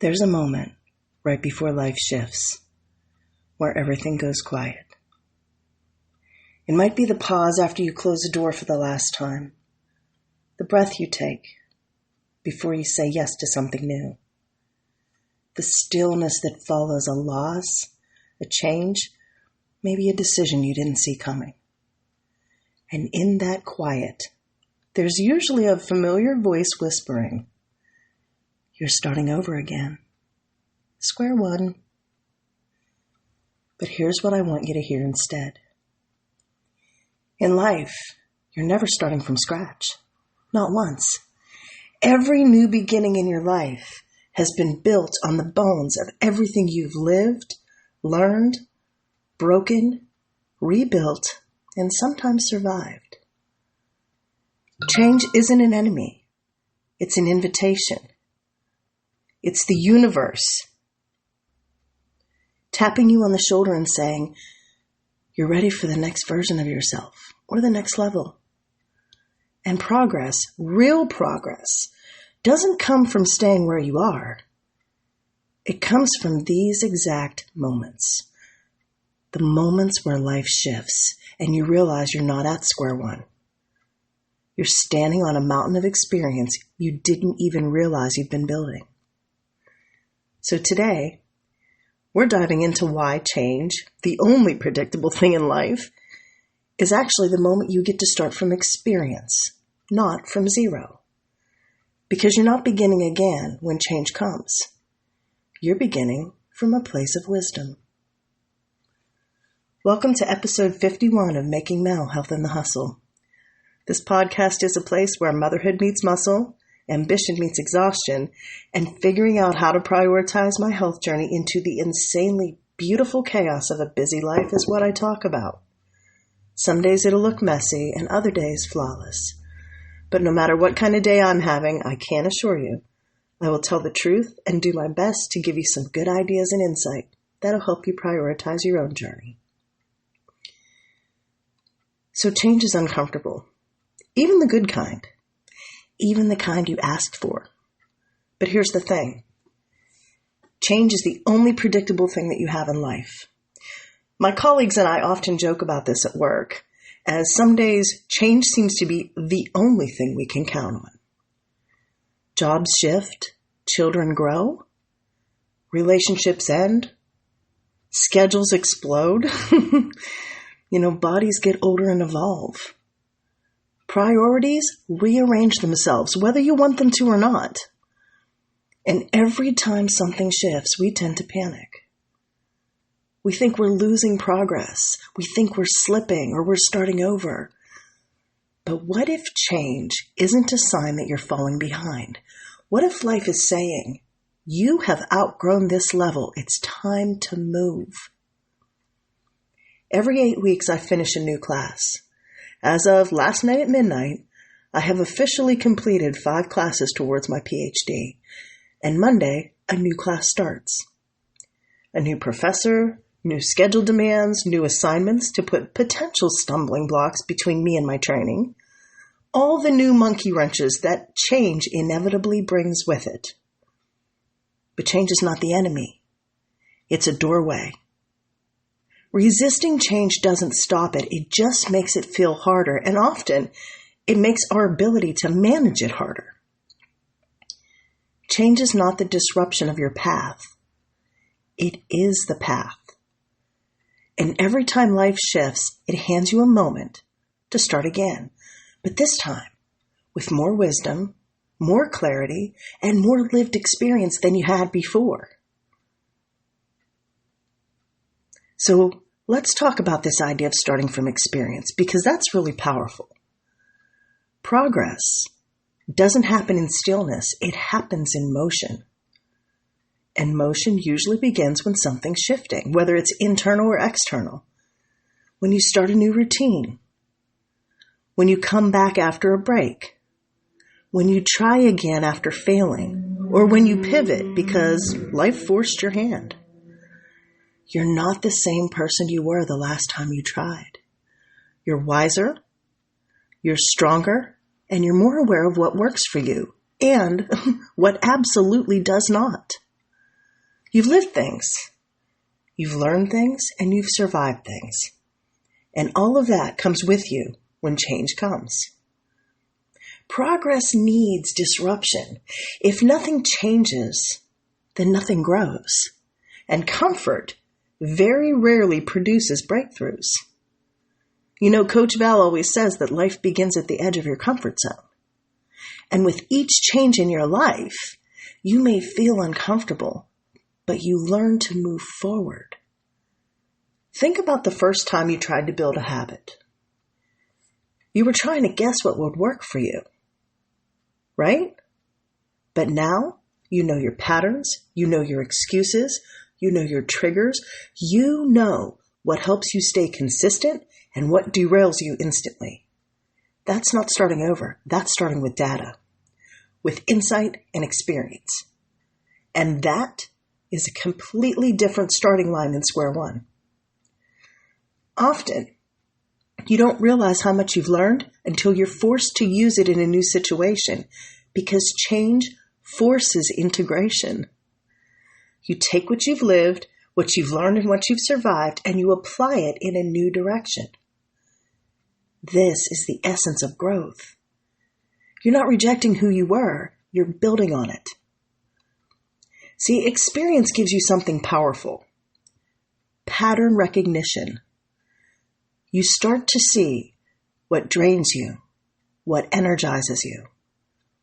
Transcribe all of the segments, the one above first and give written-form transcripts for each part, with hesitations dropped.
There's a moment right before life shifts where everything goes quiet. It might be the pause after you close the door for the last time, the breath you take before you say yes to something new, the stillness that follows a loss, a change, maybe a decision you didn't see coming. And in that quiet, there's usually a familiar voice whispering, "You're starting over again. Square one." But here's what I want you to hear instead. In life, you're never starting from scratch. Not once. Every new beginning in your life has been built on the bones of everything you've lived, learned, broken, rebuilt, and sometimes survived. Change isn't an enemy. It's an invitation. It's the universe tapping you on the shoulder and saying, "You're ready for the next version of yourself or the next level." And progress, real progress, doesn't come from staying where you are. It comes from these exact moments. The moments where life shifts and you realize you're not at square one. You're standing on a mountain of experience you didn't even realize you've been building. So today, we're diving into why change, the only predictable thing in life, is actually the moment you get to start from experience, not from zero. Because you're not beginning again when change comes. You're beginning from a place of wisdom. Welcome to episode 51 of Making Mel Health in the Hustle. This podcast is a place where motherhood meets muscle, ambition meets exhaustion, and figuring out how to prioritize my health journey into the insanely beautiful chaos of a busy life is what I talk about. Some days it'll look messy and other days flawless. But no matter what kind of day I'm having, I can assure you, I will tell the truth and do my best to give you some good ideas and insight that'll help you prioritize your own journey. So change is uncomfortable, even the good kind. Even the kind you asked for. But here's the thing. Change is the only predictable thing that you have in life. My colleagues and I often joke about this at work, as some days change seems to be the only thing we can count on. Jobs shift, children grow, relationships end, schedules explode, bodies get older and evolve. Priorities rearrange themselves, whether you want them to or not. And every time something shifts, we tend to panic. We think we're losing progress. We think we're slipping or we're starting over. But what if change isn't a sign that you're falling behind? What if life is saying, "You have outgrown this level. It's time to move"? Every 8 weeks, I finish a new class. As of last night at midnight, I have officially completed 5 classes towards my PhD, and Monday, a new class starts. A new professor, new schedule demands, new assignments to put potential stumbling blocks between me and my training, all the new monkey wrenches that change inevitably brings with it. But change is not the enemy. It's a doorway. Resisting change doesn't stop it. It just makes it feel harder. And often, it makes our ability to manage it harder. Change is not the disruption of your path. It is the path. And every time life shifts, it hands you a moment to start again. But this time, with more wisdom, more clarity, and more lived experience than you had before. So let's talk about this idea of starting from experience, because that's really powerful. Progress doesn't happen in stillness. It happens in motion. And motion usually begins when something's shifting, whether it's internal or external. When you start a new routine. When you come back after a break. When you try again after failing. Or when you pivot because life forced your hand. You're not the same person you were the last time you tried. You're wiser, you're stronger, and you're more aware of what works for you and what absolutely does not. You've lived things, you've learned things, and you've survived things. And all of that comes with you when change comes. Progress needs disruption. If nothing changes, then nothing grows. And comfort very rarely produces breakthroughs. You know, Coach Val always says that life begins at the edge of your comfort zone. And with each change in your life, you may feel uncomfortable, but you learn to move forward. Think about the first time you tried to build a habit. You were trying to guess what would work for you, right? But now you know your patterns, you know your excuses, you know your triggers, you know what helps you stay consistent and what derails you instantly. That's not starting over. That's starting with data, with insight and experience. And that is a completely different starting line than square one. Often, you don't realize how much you've learned until you're forced to use it in a new situation, because change forces integration. You take what you've lived, what you've learned, and what you've survived, and you apply it in a new direction. This is the essence of growth. You're not rejecting who you were, you're building on it. See, experience gives you something powerful. Pattern recognition. You start to see what drains you, what energizes you,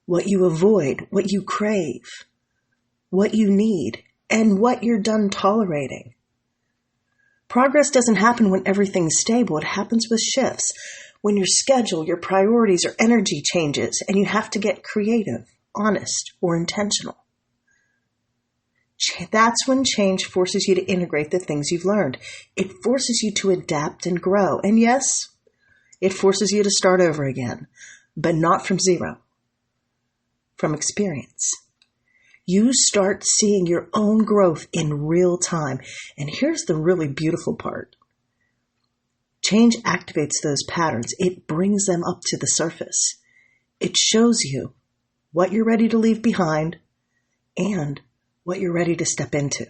what you avoid, what you crave, what you need, and what you're done tolerating. Progress doesn't happen when everything's stable. It happens with shifts, when your schedule, your priorities, or energy changes, and you have to get creative, honest, or intentional. That's when change forces you to integrate the things you've learned. It forces you to adapt and grow. And yes, it forces you to start over again, but not from zero, from experience. You start seeing your own growth in real time. And here's the really beautiful part. Change activates those patterns. It brings them up to the surface. It shows you what you're ready to leave behind and what you're ready to step into.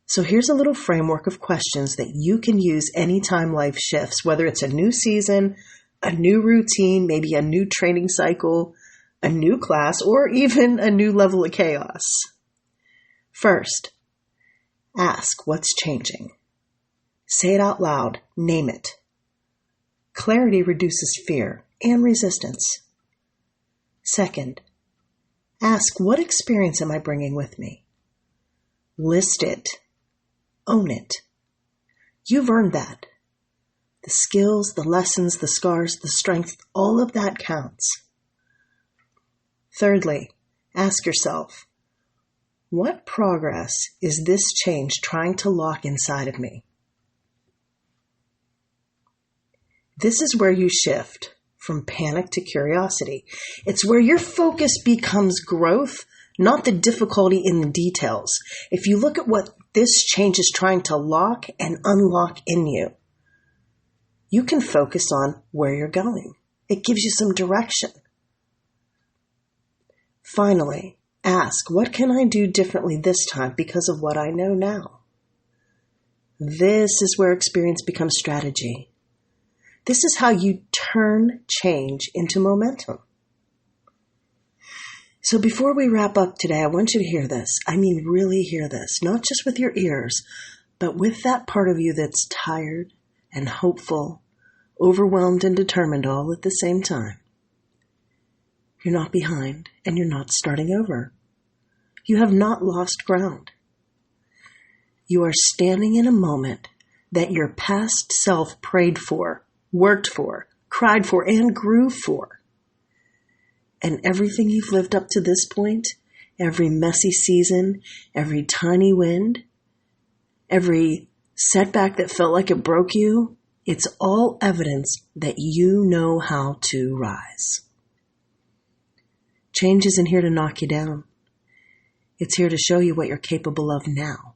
So here's a little framework of questions that you can use anytime life shifts, whether it's a new season, a new routine, maybe a new training cycle, a new class, or even a new level of chaos. First, ask what's changing. Say it out loud. Name it. Clarity reduces fear and resistance. Second, ask, what experience am I bringing with me? List it. Own it. You've earned that. The skills, the lessons, the scars, the strength, all of that counts. Thirdly, ask yourself, what progress is this change trying to lock inside of me? This is where you shift from panic to curiosity. It's where your focus becomes growth, not the difficulty in the details. If you look at what this change is trying to lock and unlock in you, you can focus on where you're going. It gives you some direction. Finally, ask, what can I do differently this time because of what I know now? This is where experience becomes strategy. This is how you turn change into momentum. So before we wrap up today, I want you to hear this. I mean, really hear this, not just with your ears, but with that part of you that's tired and hopeful, overwhelmed and determined all at the same time. You're not behind and you're not starting over. You have not lost ground. You are standing in a moment that your past self prayed for, worked for, cried for, and grew for. And everything you've lived up to this point, every messy season, every tiny wind, every setback that felt like it broke you, it's all evidence that you know how to rise. Change isn't here to knock you down. It's here to show you what you're capable of now.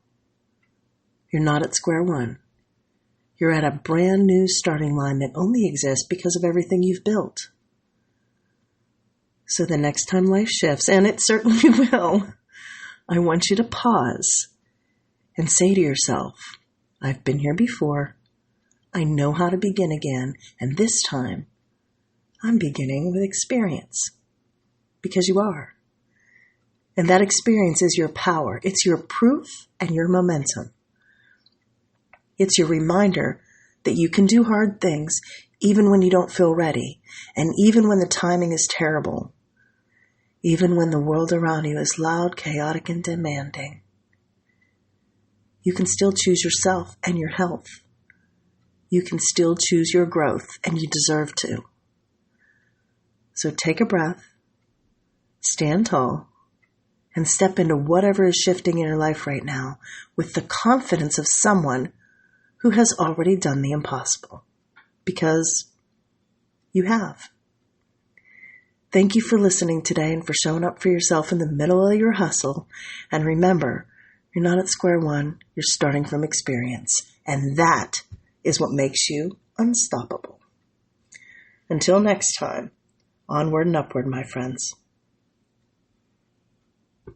You're not at square one. You're at a brand new starting line that only exists because of everything you've built. So the next time life shifts, and it certainly will, I want you to pause and say to yourself, I've been here before. I know how to begin again. And this time, I'm beginning with experience. Because you are. And that experience is your power. It's your proof and your momentum. It's your reminder that you can do hard things even when you don't feel ready, and even when the timing is terrible, even when the world around you is loud, chaotic, and demanding. You can still choose yourself and your health. You can still choose your growth, and you deserve to. So take a breath, stand tall, and step into whatever is shifting in your life right now with the confidence of someone who has already done the impossible. Because you have. Thank you for listening today and for showing up for yourself in the middle of your hustle. And remember, you're not at square one, you're starting from experience. And that is what makes you unstoppable. Until next time, onward and upward, my friends.